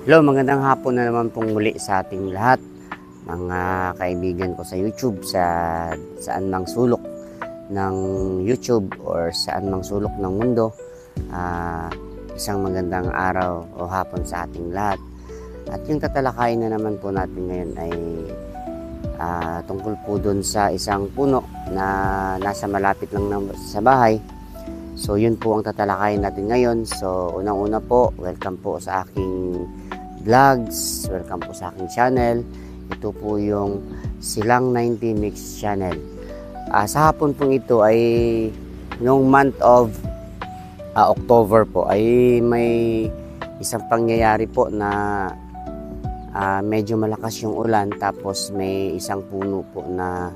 Hello, magandang hapon na naman pong muli sa ating lahat, mga kaibigan ko sa YouTube, saan mang sulok ng YouTube or saan mang sulok ng mundo. Isang magandang araw o hapon sa ating lahat. At yung tatalakayin na naman po natin ngayon ay tungkol po dun sa isang puno na nasa malapit lang sa bahay. So yun po ang tatalakayin natin ngayon. So unang-una po, welcome po sa aking vlogs, welcome po sa aking channel. Ito po yung Silang 90 Mix channel. Sa hapon pong ito ay noong month of October po ay may isang pangyayari po na medyo malakas yung ulan, tapos may isang puno po na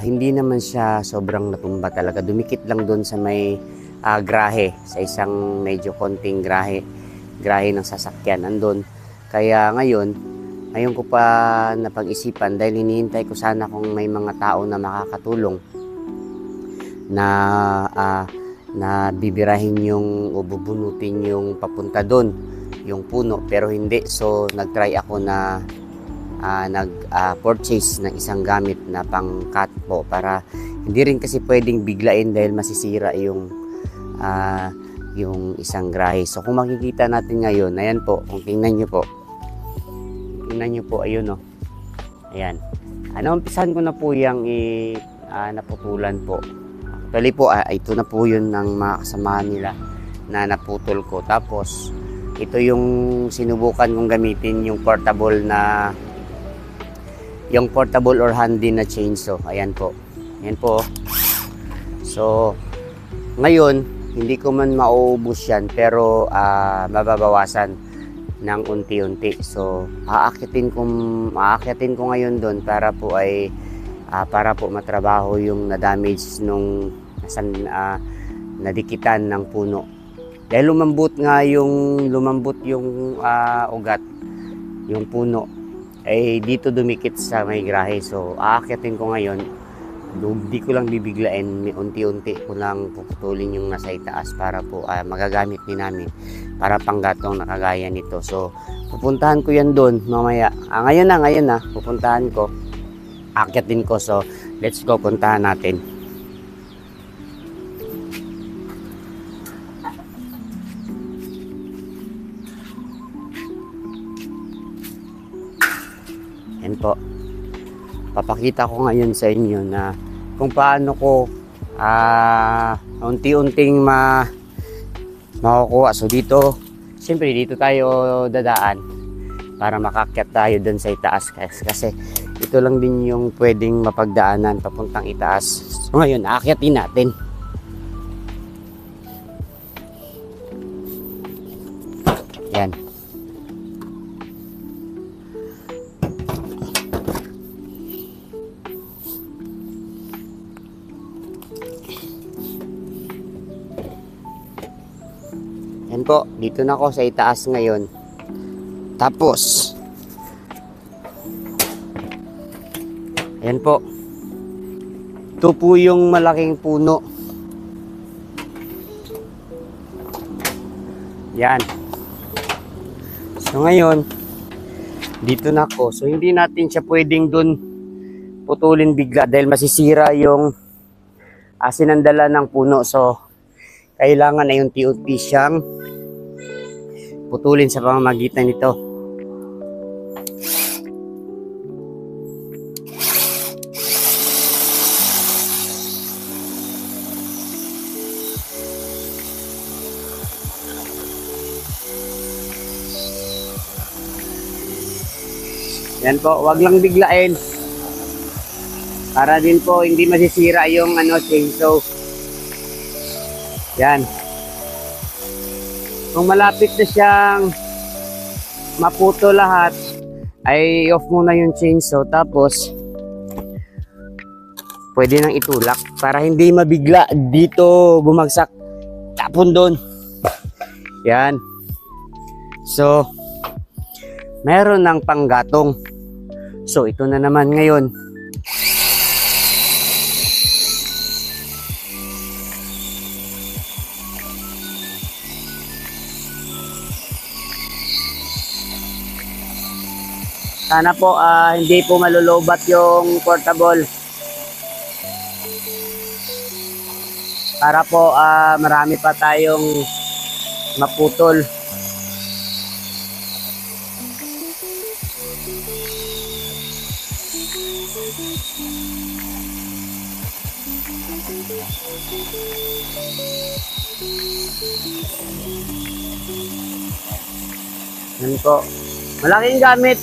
hindi naman siya sobrang natumba talaga, dumikit lang doon sa may grahe, sa isang medyo konting grahe ng sasakyan andun. Kaya ngayon ko pa napag-isipan, dahil hinihintay ko sana kung may mga tao na makakatulong na bibirahin yung o bubunutin yung papunta doon yung puno, pero hindi. So nagtry ako na purchase ng isang gamit na pang-cut po, para hindi rin kasi pwedeng biglain dahil masisira yung isang grahe. So kung makikita natin ngayon, ayan po, kung tingnan nyo po, ayun o, ayan, umpisahan ko na po yung naputulan po. Actually po, ito na po yun ng mga kasamahan nila na naputol ko. Tapos ito yung sinubukan kong gamitin, yung portable or handy na chainsaw. Ayan po. So ngayon hindi ko man mauubos yan, pero mababawasan ng unti-unti. So aakyatin ko ngayon doon para po matrabaho yung na-damage nung nadikitan ng puno. Dahil lumambot yung ugat, yung puno ay dito dumikit sa may grahe. So aakyatin ko ngayon. Di ko lang bibiglain, unti-unti ko lang puputulin yung nasa itaas para po magagamit din namin para panggatong nakagaya nito. So pupuntahan ko yan doon mamaya. Ngayon na pupuntahan ko, akyatin ko. So let's go, puntahan natin. Yan po, papakita ko ngayon sa inyo na kung paano ko unti-unting makukuha. So dito, siyempre dito tayo dadaan para makakyat tayo dun sa itaas, kasi ito lang din yung pwedeng mapagdaanan papuntang itaas. So ngayon, aakyatin natin. Yan. Yan po, dito na ako sa itaas ngayon. Tapos ayan po, ito po yung malaking puno. Yan. So ngayon dito na ako. So hindi natin siya pwedeng dun putulin bigla dahil masisira yung sinandala ng puno. So kailangan ay unti-unti siyang putulin sa pamamagitan nito. Yan po, wag lang biglain para din po hindi masisira yung chainsaw. Yan. Kung malapit na siyang maputo lahat, ay off muna yung chainsaw, tapos pwede nang itulak para hindi mabigla dito bumagsak tapon doon. Yan. So meron ng panggatong. So ito na naman ngayon. Sana po hindi po malulobat yung portable. Para po marami pa tayong maputol. Yan po. Malaking gamit.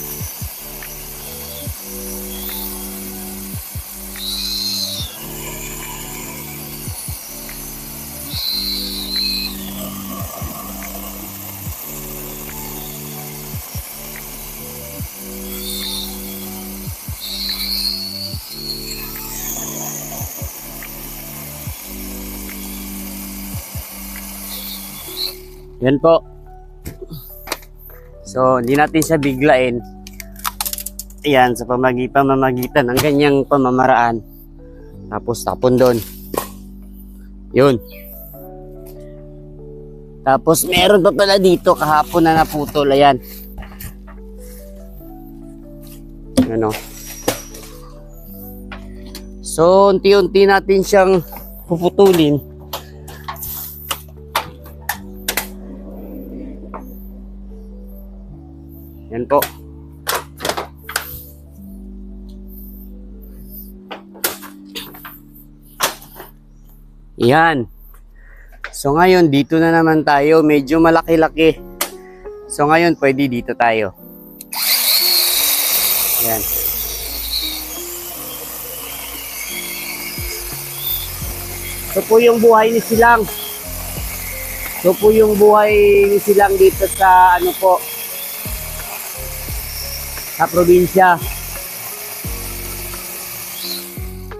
Yan po. So, hindi natin siya biglain. Ayan, sa pamamagitan ng ganyang pamamaraan. Tapos, tapon doon. Yun. Tapos, meron pa pala dito kahapon na naputol. Ayan. Ano? So, unti-unti natin siyang puputulin. Yan po. Yan. So ngayon, dito na naman tayo. Medyo malaki-laki. So ngayon, pwede dito tayo. Yan. Ito po yung buhay ni Silang. Ito po yung buhay ni Silang dito sa ano po, sa probinsya.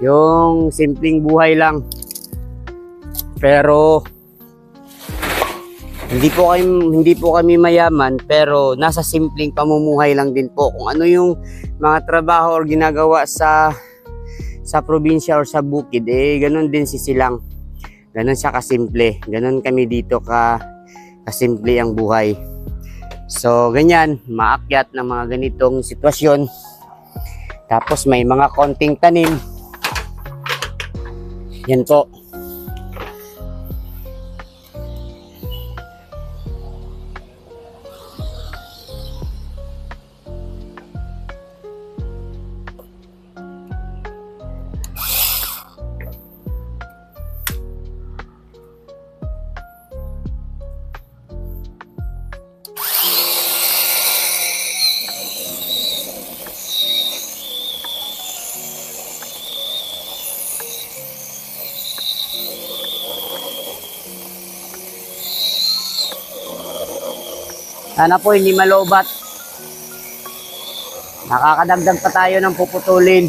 Yung simpleng buhay lang. Pero hindi po kami mayaman, pero nasa simpleng pamumuhay lang din po. Kung ano yung mga trabaho or ginagawa sa probinsya or sa bukid, ganun din si Silang. Ganun siya kasimple. Ganun kami dito kasimple ang buhay. So, ganyan, maakyat ng mga ganitong sitwasyon. Tapos may mga konting tanim. Yan po. Sana po hindi malobat. Nakakadagdag pa tayo ng puputulin.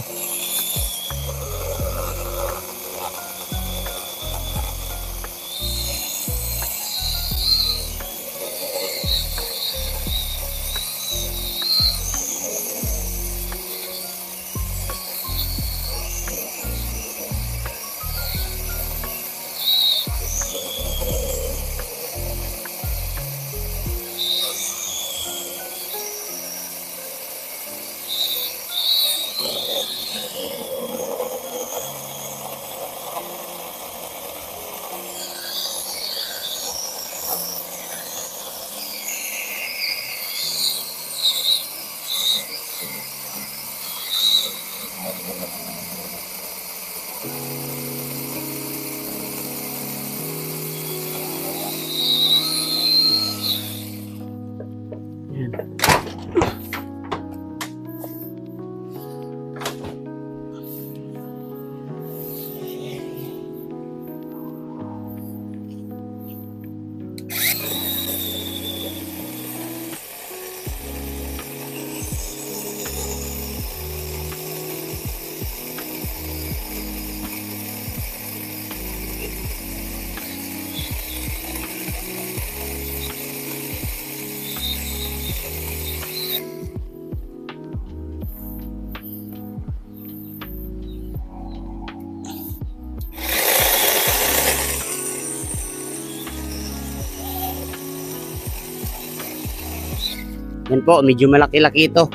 Yan po, medyo malaki-laki ito.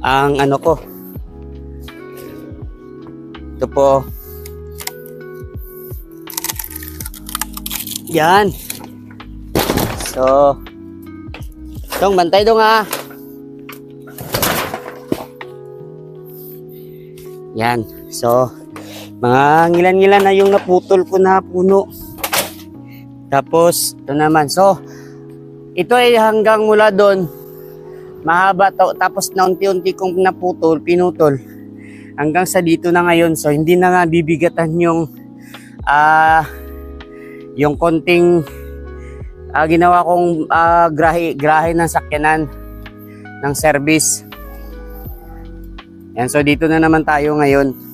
ang ano ko. Ito po. Yan. So, Dong, bantay dong ha. Yan. So, mga ngilan-ngilan na yung naputol ko na puno. Tapos, ito naman. So, ito ay hanggang mula doon. Mahaba to. Tapos na unti-unti kong naputol, pinutol. Hanggang sa dito na ngayon. So, hindi na nga bibigatan yung konting ginawa kong grahe ng sakyanan ng service. Yan, so dito na naman tayo ngayon.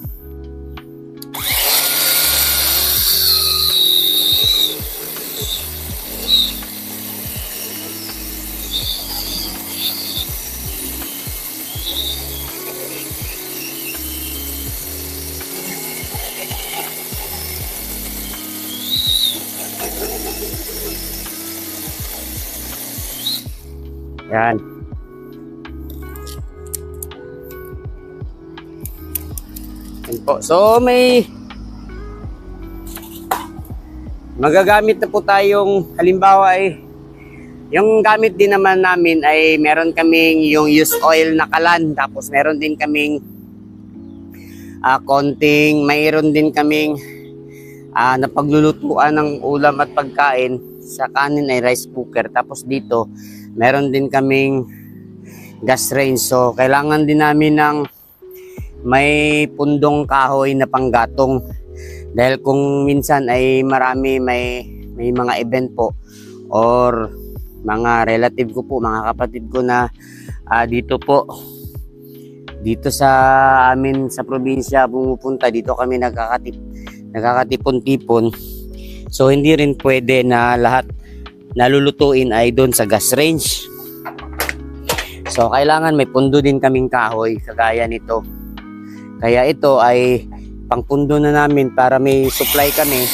Yan. Yan po. So may magagamit na po tayong, halimbawa ay yung gamit din naman namin ay meron kaming yung used oil na kalan, tapos meron din kaming mayroon din kaming napaglulutuan ng ulam at pagkain. Sa kanin ay rice cooker, tapos dito meron din kaming gas range. So kailangan din namin ng may pundong kahoy na panggatong, dahil kung minsan ay marami, may mga event po or mga relative ko po, mga kapatid ko na dito po, dito sa amin sa probinsya pumupunta, dito kami nagkakatipon-tipon. So hindi rin pwede na lahat nalulutuin ay doon sa gas range. So kailangan may pundo din kaming kahoy kagaya nito. Kaya ito ay pangpundo na namin para may supply kami.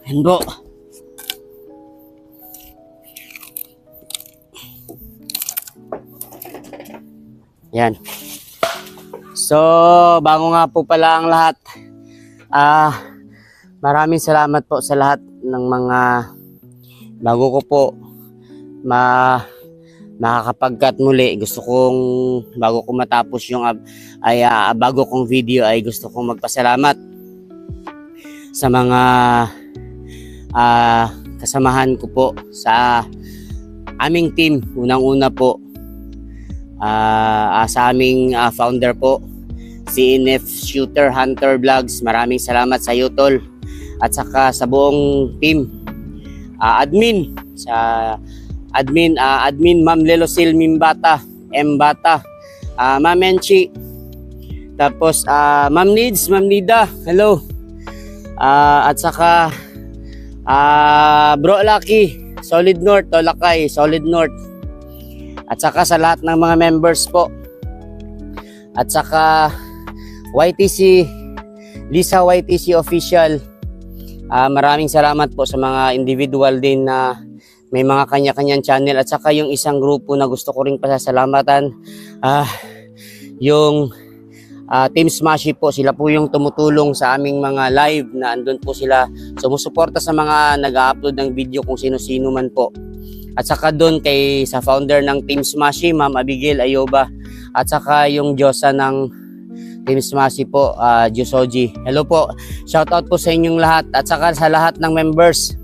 Hendo. Yan. So, bago nga po pala ang lahat, maraming salamat po sa lahat ng mga bago ko po makakapagkat muli. Gusto kong, bago ko matapos yung bago kong video, ay gusto kong magpasalamat sa mga kasamahan ko po sa aming team. Unang-una po sa aming founder po, si NF Shooter Hunter Vlogs. Maraming salamat sa iyo, tol. At saka sa buong team, admin Ma'am Lelosil Mimbata, Mbata, Ma'am Enchi, tapos Ma'am Needs, Ma'am Nida, hello. At saka Bro Lucky, Solid North, Tolakay, Solid North. At saka sa lahat ng mga members po. At saka YTC, Lisa YTC Official. Maraming salamat po sa mga individual din na may mga kanya-kanyang channel. At saka yung isang grupo na gusto ko rin pasasalamatan, yung Team Smashy po. Sila po yung tumutulong sa aming mga live na andun po sila, sumusuporta sa mga nag-upload ng video kung sino-sino man po. At saka doon sa founder ng Team Smashy, Ma'am Abigail Ayoba. At saka yung Diyosa ng Team Smashy po, Diyosoji. Hello po. Shoutout po sa inyong lahat. At saka sa lahat ng members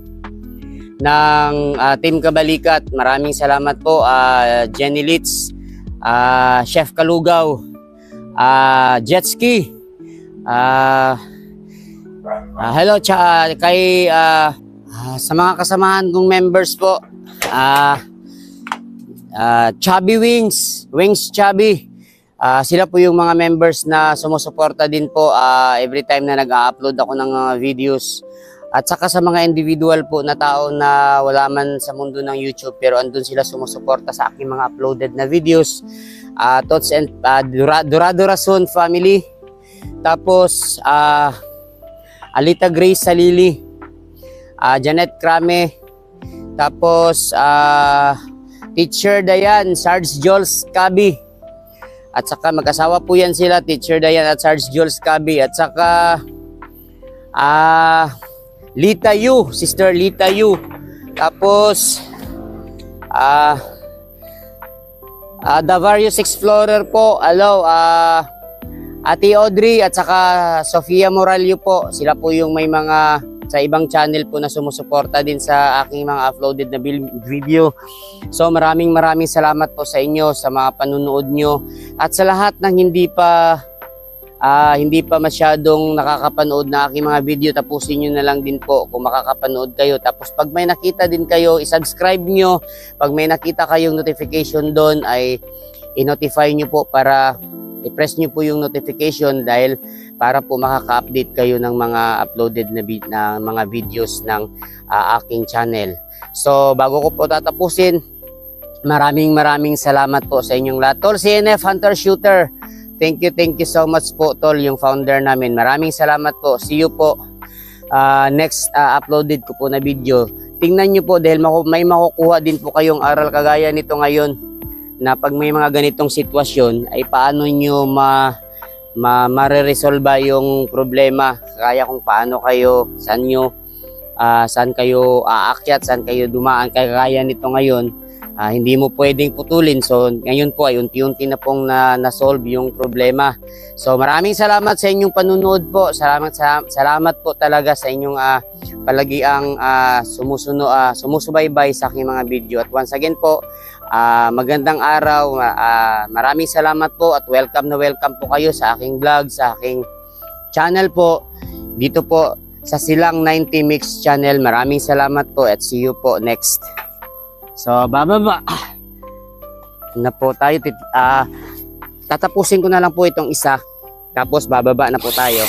ng Team Kabalikat. Maraming salamat po. Jenny Litz, Chef Kalugaw, Jetski, hello kay Sa mga kasamahan kong members po, Chubby Wings Chubby. Sila po yung mga members na sumusuporta din po every time na nag-upload ako ng videos. At saka sa mga individual po na tao na wala man sa mundo ng YouTube pero andun sila sumusuporta sa aking mga uploaded na videos. Tots and Dorado Rason family. Tapos Alita Grace Salili, Janet Crame, tapos Teacher Dayan, Sarge Jules Cabi. At saka mag-asawa po yan sila, Teacher Dayan at Sarge Jules Cabi. At saka Lita Yu, Sister Lita Yu. Tapos The Various Explorer po. Hello, Ate Audrey at saka Sofia Moralio po. Sila po yung may mga sa ibang channel po na sumusuporta din sa aking mga uploaded na video. So maraming salamat po sa inyo sa mga panunood nyo. At sa lahat ng hindi pa masyadong nakakapanood na aking mga video, tapusin nyo na lang din po kung makakapanood kayo. Tapos pag may nakita din kayo, isubscribe nyo. Pag may nakita kayong notification doon ay i-notify nyo po para i-press nyo po yung notification dahil para po makaka-update kayo ng mga uploaded na mga videos ng aking channel. So bago ko po tatapusin, maraming salamat po sa inyong lahat. Tol, CNF Hunter Shooter, thank you so much po Tol, yung founder namin. Maraming salamat po. See you po next uploaded ko po na video. Tingnan nyo po dahil may makukuha din po kayong aral kagaya nito ngayon na pag may mga ganitong sitwasyon ay paano nyo ma-resolve yung problema, kaya kung paano kayo, saan kayo aakyat, saan kayo dumaan, kaya nito ngayon, hindi mo pwedeng putulin. So ngayon po ay unti-unti na pong na-solve yung problema. So maraming salamat sa inyong panunood po. Salamat po talaga sa inyong palagiang sumusubaybay sa aking mga video. At once again po, magandang araw, maraming salamat po at welcome po kayo sa aking vlog, sa aking channel po dito po sa Silang 90 Mix channel. Maraming salamat po at see you po next. So bababa na po tayo, tatapusin ko na lang po itong isa tapos bababa na po tayo.